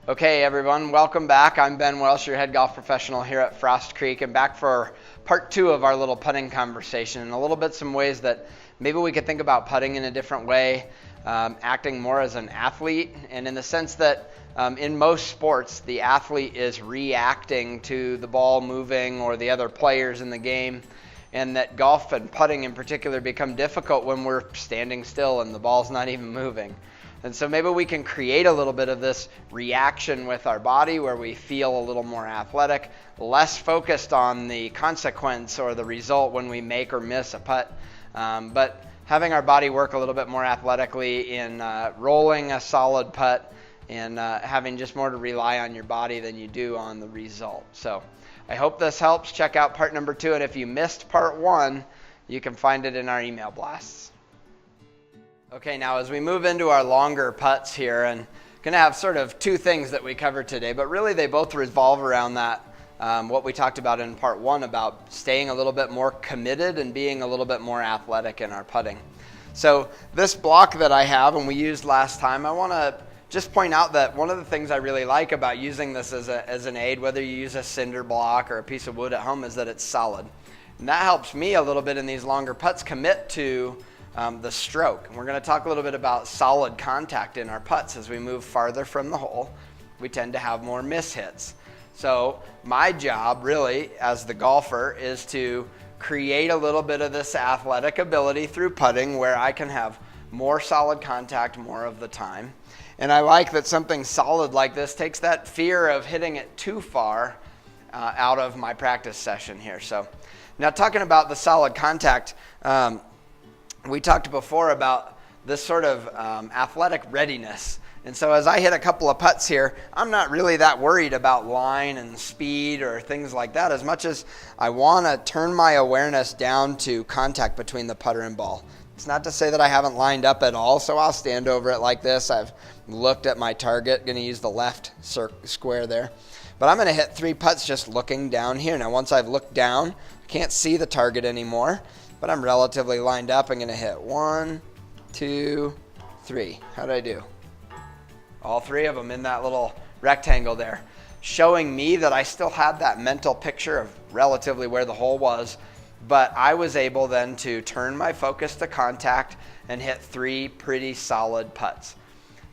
Okay, everyone, welcome back. I'm Ben Welsh, your head golf professional here at Frost Creek, and back for part 2 of our little putting conversation, and a little bit some ways that maybe we could think about putting in a different way, acting more as an athlete, and in the sense that in most sports, the athlete is reacting to the ball moving or the other players in the game, and that golf and putting in particular become difficult when we're standing still and the ball's not even moving. And so maybe we can create a little bit of this reaction with our body where we feel a little more athletic, less focused on the consequence or the result when we make or miss a putt, but having our body work a little bit more athletically in rolling a solid putt and having just more to rely on your body than you do on the result. So I hope this helps. Check out part number 2, and if you missed part 1, you can find it in our email blasts. Okay, now as we move into our longer putts here, and going to have sort of 2 things that we cover today, but really they both revolve around that, what we talked about in part 1 about staying a little bit more committed and being a little bit more athletic in our putting. So this block that I have and we used last time, I want to just point out that one of the things I really like about using this as an aid, whether you use a cinder block or a piece of wood at home, is that it's solid. And that helps me a little bit in these longer putts commit to the stroke. And we're going to talk a little bit about solid contact in our putts. As we move farther from the hole, we tend to have more mishits. So my job really as the golfer is to create a little bit of this athletic ability through putting where I can have more solid contact more of the time. And I like that something solid like this takes that fear of hitting it too far out of my practice session here. So now talking about the solid contact, we talked before about this sort of athletic readiness. And so as I hit a couple of putts here, I'm not really that worried about line and speed or things like that as much as I want to turn my awareness down to contact between the putter and ball. It's not to say that I haven't lined up at all, so I'll stand over it like this. I've looked at my target, going to use the left square there. But I'm going to hit 3 putts just looking down here. Now once I've looked down, I can't see the target anymore. But I'm relatively lined up. I'm going to hit 1, 2, 3. How did I do? All 3 of them in that little rectangle there, showing me that I still had that mental picture of relatively where the hole was, but I was able then to turn my focus to contact and hit 3 pretty solid putts.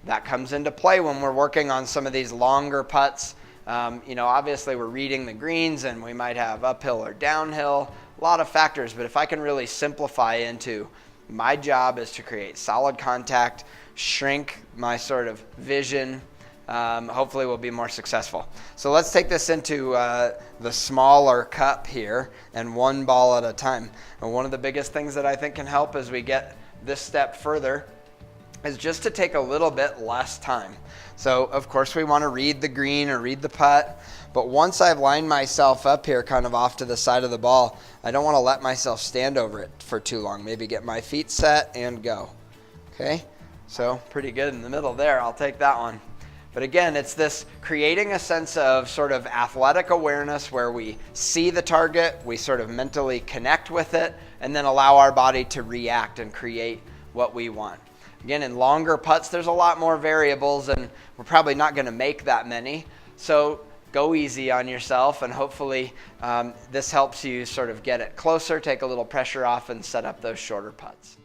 That comes into play when we're working on some of these longer putts. Obviously we're reading the greens and we might have uphill or downhill. A lot of factors, but if I can really simplify into my job is to create solid contact, shrink my sort of vision, hopefully we'll be more successful. So let's take this into the smaller cup here and 1 ball at a time. And one of the biggest things that I think can help as we get this step further is just to take a little bit less time. So of course we want to read the green or read the putt, but once I've lined myself up here kind of off to the side of the ball, I don't want to let myself stand over it for too long. Maybe get my feet set and go. Okay, so pretty good in the middle there. I'll take that one. But again, it's this creating a sense of sort of athletic awareness where we see the target, we sort of mentally connect with it, and then allow our body to react and create what we want. Again, in longer putts, there's a lot more variables, and we're probably not going to make that many. So go easy on yourself, and hopefully this helps you sort of get it closer, take a little pressure off, and set up those shorter putts.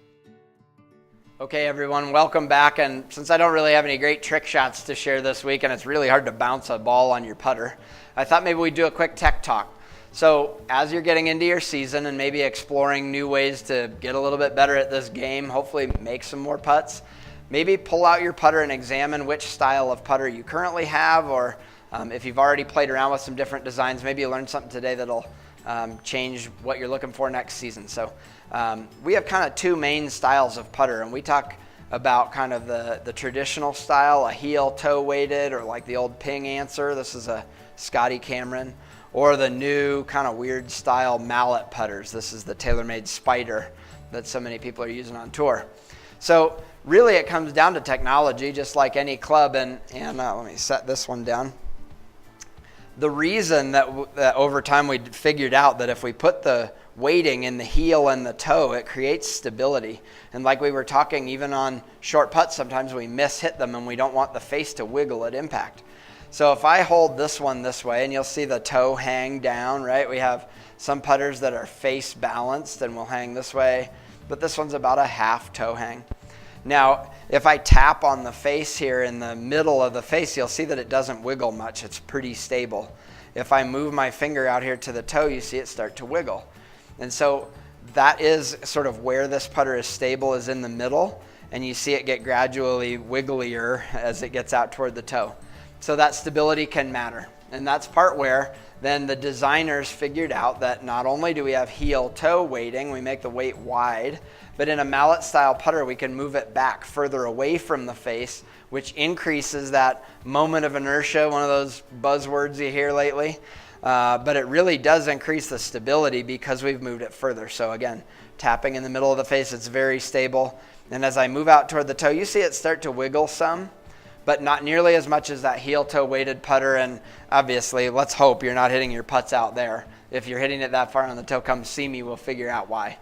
Okay, everyone, welcome back. And since I don't really have any great trick shots to share this week, and it's really hard to bounce a ball on your putter, I thought maybe we'd do a quick tech talk. So as you're getting into your season and maybe exploring new ways to get a little bit better at this game, hopefully make some more putts, maybe pull out your putter and examine which style of putter you currently have, or if you've already played around with some different designs, maybe you learned something today that'll change what you're looking for next season. So we have kind of 2 main styles of putter, and we talk about kind of the traditional style, a heel toe weighted, or like the old ping answer. This is a Scotty Cameron. Or the new kind of weird style mallet putters. This is the TaylorMade Spider that so many people are using on tour. So really it comes down to technology, just like any club. And let me set this one down. The reason that over time we figured out that if we put the weighting in the heel and the toe, it creates stability. And like we were talking, even on short putts, sometimes we miss hit them and we don't want the face to wiggle at impact. So if I hold this one this way, and you'll see the toe hang down, right? We have some putters that are face balanced and will hang this way, but this one's about a half toe hang. Now, if I tap on the face here in the middle of the face, you'll see that it doesn't wiggle much. It's pretty stable. If I move my finger out here to the toe, you see it start to wiggle. And so that is sort of where this putter is stable, is in the middle, and you see it get gradually wigglier as it gets out toward the toe. So that stability can matter. And that's part where then the designers figured out that not only do we have heel-toe weighting, we make the weight wide, but in a mallet-style putter, we can move it back further away from the face, which increases that moment of inertia, one of those buzzwords you hear lately. But it really does increase the stability because we've moved it further. So again, tapping in the middle of the face, it's very stable. And as I move out toward the toe, you see it start to wiggle some, but not nearly as much as that heel-toe weighted putter. And obviously, let's hope you're not hitting your putts out there. If you're hitting it that far on the toe, come see me, we'll figure out why.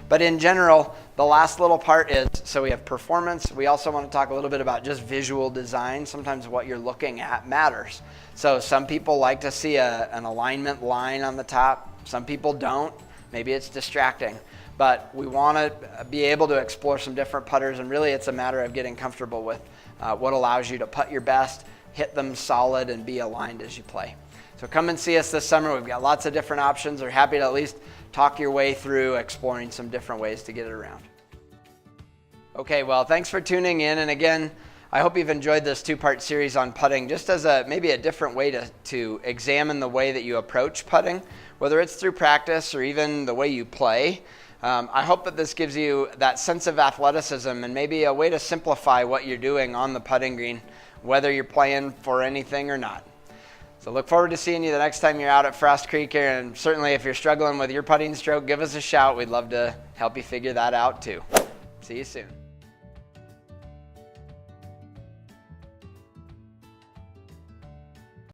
But in general, the last little part is, so we have performance. We also want to talk a little bit about just visual design. Sometimes what you're looking at matters. So some people like to see an alignment line on the top. Some people don't. Maybe it's distracting. But we want to be able to explore some different putters, and really it's a matter of getting comfortable with what allows you to putt your best, hit them solid, and be aligned as you play. So come and see us this summer. We've got lots of different options. We're happy to at least talk your way through exploring some different ways to get it around. Okay, well, thanks for tuning in. And again, I hope you've enjoyed this two-part series on putting, just as maybe a different way to examine the way that you approach putting, whether it's through practice or even the way you play. I hope that this gives you that sense of athleticism and maybe a way to simplify what you're doing on the putting green, whether you're playing for anything or not. So look forward to seeing you the next time you're out at Frost Creek here, and certainly if you're struggling with your putting stroke, give us a shout. We'd love to help you figure that out too. See you soon.